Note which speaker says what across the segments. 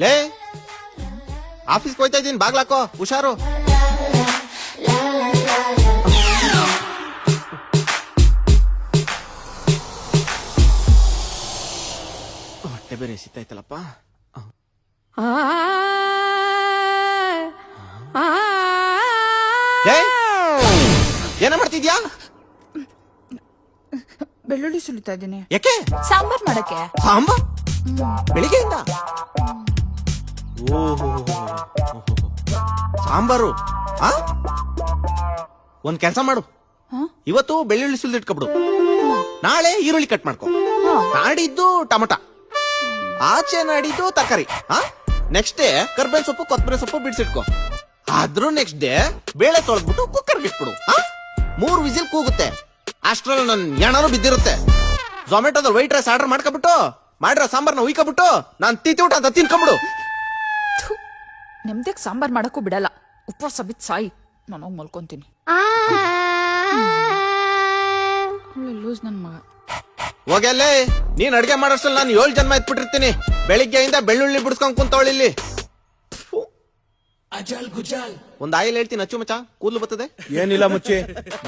Speaker 1: ಲೇ ಆಫೀಸ್ಗೆ ಹೋಯ್ತಾ ಇದೀನಿ, ಬಾಗ್ಲಾಕೋ, ಹುಷಾರು. ಹೊಟ್ಟೆ ಬೇರೆ ಸಿತ್ತಾಯ್ತಲ್ಲಪ್ಪ. ಏನ ಮಾಡ್ತಿದ್ಯಾ?
Speaker 2: ಬೆಳ್ಳುಳ್ಳಿ ಸುಲಿತಾ ಇದ್ದೀನಿ.
Speaker 1: ಯಾಕೆ?
Speaker 2: ಸಾಂಬಾರ್ ಮಾಡಕ್ಕೆ.
Speaker 1: ಸಾಂಬಾರ್ ಬೆಳಿಗ್ಗೆಯಿಂದ? ಓಹೋ, ಸಾಂಬಾರು. ಒಂದ್ ಕೆಲ್ಸ ಮಾಡು, ಇವತ್ತು ಬೆಳ್ಳುಳ್ಳಿ ಸುಲಿದಿಟ್ಕೊಬಿಡು, ನಾಳೆ ಈರುಳ್ಳಿ ಕಟ್ ಮಾಡ್ಕೊ, ನಾಡಿದ್ದು ಟಮಟ, ಆಚೆ ನಾಡಿದ್ದು ತರಕಾರಿ, ನೆಕ್ಸ್ಟ್ ಡೇ ಕರ್ಬೇವಿನ ಸೊಪ್ಪು ಕೊತ್ತಂಬರಿ ಸೊಪ್ಪು ಬಿಡ್ಸಿಟ್ಕೊ. ಆದ್ರೂ ನೆಕ್ಸ್ಟ್ ಡೇ ಬೇಳೆ ತೊಳೆದ್ಬಿಟ್ಟು ಕುಕ್ಕರ್ಗೆ ಇಟ್ಬಿಡು. 3 ವಿಸಿಲ್ ಕೂಗುತ್ತೆ. ಅಷ್ಟ್ರಲ್ಲಿ ನನ್ ಏನಾರು ಬಿದ್ದಿರುತ್ತೆ. ಝೊಮ್ಯಾಟೋದಲ್ಲಿ ವೈಟ್ ರೈಸ್ ಆರ್ಡರ್ ಮಾಡ್ಕೊಬಿಟ್ಟು ಮಾಡಿರೋ ಸಾಂಬಾರ್ನ ಉಯ್ಕೊಬಿಟ್ಟು ನಾನ್ ತಿಂತಿ ಊಟ ಅಂತ ತಿನ್ಕೊಂಬಿಡು.
Speaker 2: ನೆಮ್ಮದಿಗೆ ಸಾಂಬಾರ್ ಮಾಡಕ್ಕೂ ಬಿಡಲ್ಲ. ಉಪವಾಸ ಬಿತ್ ಸಾಯಿ, ನಾನು ಹೋಗಿ ಮಲ್ಕೊಂತೀನಿ. ಲೂಸ್ ನನ್ ಮಗ.
Speaker 1: ಹೋಗಲ್ಲೇ, ನೀನ್ ಅಡ್ಗೆ ಮಾಡೋಷ್ಟ್ರಲ್ಲಿ ನಾನು 7 ಜನ್ಮ ಎತ್ಬಿಟ್ಟಿರ್ತೀನಿ. ಬೆಳಿಗ್ಗೆಯಿಂದ ಬೆಳ್ಳುಳ್ಳಿ ಬಿಡಿಸ್ಕೊಂಡ್ ಕುಂತವಳಿಲ್ಲಿ. ಒಂದ್ ಆಯಿಲ್ ಹೇಳ್ತೀನಿ, ಅಚ್ಚು ಮಚ್ಚ, ಕೂದಲು ಬರ್ತದೆ.
Speaker 3: ಏನಿಲ್ಲ ಮುಚ್ಚಿ,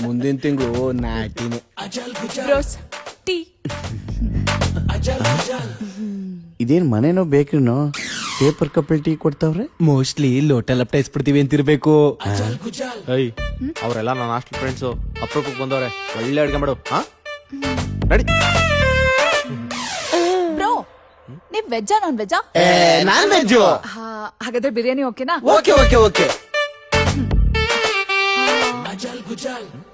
Speaker 3: ಮುಂದಿನ ತಿಂಗಳು ನಾಟಿನಿ. ಇದೇನ್ ಮನೇನೋ ಬೇಕ್ರಿನೋ ಪೇಪರ್ ಕಪ್ಪಲ್ ಟೀ ಕೊಡ್ತಾವ್ರೆ. ಮೋಸ್ಟ್ಲಿ ಲೋಟಲ್ ಅಪ್ಟೈಸ್ಬಿಡ್ತೀವಿ ಅಂತಿರ್ಬೇಕು.
Speaker 1: ಅವರೆಲ್ಲ ನನ್ನ ಹಾಸ್ಟೆಲ್ ಫ್ರೆಂಡ್ಸು, ಅಪ್ರೂಪಕ್ಕೆ ಬಂದವ್ರೆ. ಒಳ್ಳೆ ಅಡ್ಗೆ ಮಾಡು. ನಡಿ.
Speaker 2: ಬ್ರೋ, ನೀವ್ ವೆಜ್ಜಾ ನಾನ್ ವೆಜ್ಜಾ?
Speaker 3: Non veg.
Speaker 2: ಹಾಗಾದ್ರೆ ಬಿರಿಯಾನಿ ಓಕೆನಾ?
Speaker 3: Okay okay okay.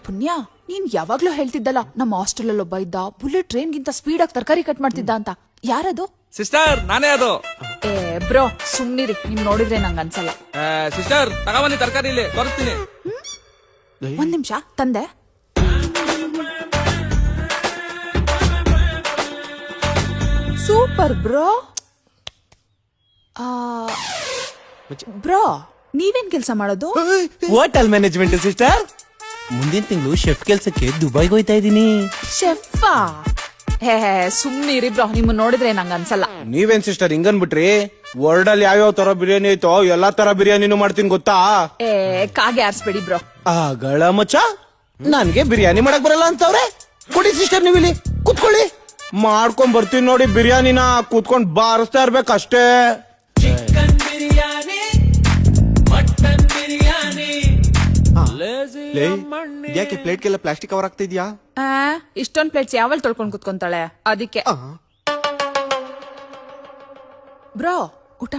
Speaker 2: ಪುಣ್ಯ, ನೀನ್ ಯಾವಾಗ್ಲೂ ಹೇಳ್ತಿದ್ದಲ್ಲ ನಮ್ಮ ಹಾಸ್ಟೆಲ್ ಅಲ್ಲಿ ಒಬ್ಬ ಇದ್ದ, ಬುಲೆಟ್ ಟ್ರೈನ್ ಗಿಂತ ಸ್ಪೀಡ್ ಆಗಿ ತರಕಾರಿ ಕಟ್ ಮಾಡ್ತಿದ್ದ ಅಂತ. ಯಾರದು?
Speaker 4: ಸಿಸ್ಟರ್, ನಾನೇ ಅದು.
Speaker 2: ಬ್ರೋ ಸುಮ್ನಿರಿ, ನಿಮ್ ನೋಡಿದ್ರೆ ನಂಗ ಅನ್ಸಲ್ಲ.
Speaker 4: ಸಿಸ್ಟರ್, ತಗೊಂಬನ್ನಿ ತರಕಾರಿ, ಇಲ್ಲಿ ತೋರಿಸ್ತೀನಿ.
Speaker 2: ಒಂದ್ ನಿಮಿಷ, ತಂದೆ. Super bro. ಬ್ರೋ, ನೀವೇನ್ ಕೆಲ್ಸ ಮಾಡೋದು?
Speaker 3: Hotel management sister. ಮುಂದಿನ ತಿಂಗಳು ಶೆಫ್ ಕೆಲ್ಸಕ್ಕೆ ದುಬೈಗೆ ಹೋಯ್ತಾ ಇದೀನಿ.
Speaker 2: ಶೆಫಾ? ಸುಮ್ನಿರಿ ಬ್ರೋ, ನಿಮ್ ನೋಡಿದ್ರೆ ನಂಗ ಅನ್ಸಲ್ಲ.
Speaker 3: ನೀವೇನ್ ಸಿಸ್ಟರ್ ಹಿಂಗನ್ಬಿಟ್ರಿ? ವರ್ಲ್ಡ್ ಅಲ್ಲಿ ಯಾವ್ಯಾವ ತರ ಬಿರಿಯಾನಿ ಐತೋ ಎಲ್ಲಾ ತರ ಬಿರಿಯಾನಿನೂ ಮಾಡ್ತೀನಿ ಗೊತ್ತಾ?
Speaker 2: ಕಾಗೆ ಆರ್ಸ್ಬೇಡಿ ಬ್ರೋ.
Speaker 3: ಆಗಳ ಮಚ್ಚ, ನನ್ಗೆ ಬಿರಿಯಾನಿ ಮಾಡಕ್ ಬರಲ್ಲ ಅಂತವ್ರೆ. ಕೊಡಿ ಸಿಸ್ಟರ್, ನೀವು ಇಲ್ಲಿ ಕುತ್ಕೊಳ್ಳಿ, ಮಾಡ್ಕೊಂಡ್ ಬರ್ತೀನಿ ನೋಡಿ ಬಿರಿಯಾನಿನ. ಕೂತ್ಕೊಂಡ್ ಬಾರಿಸ್ತಾ ಇರ್ಬೇಕಷ್ಟೇ.
Speaker 4: Chicken biryani, mutton biryani.
Speaker 1: ಯಾಕೆ ಪ್ಲೇಟ್ಗೆಲ್ಲ ಪ್ಲಾಸ್ಟಿಕ್ ಕವರ್ ಆಗ್ತಾ ಇದೆಯಾ?
Speaker 2: ಇಷ್ಟೊಂದ್ ಪ್ಲೇಟ್ಸ್ ಯಾವಲ್ ತೊಳ್ಕೊಂಡ್ ಕುತ್ಕೊಂತಾಳೆ, ಅದಕ್ಕೆ. ಬ್ರೋ, ಊಟ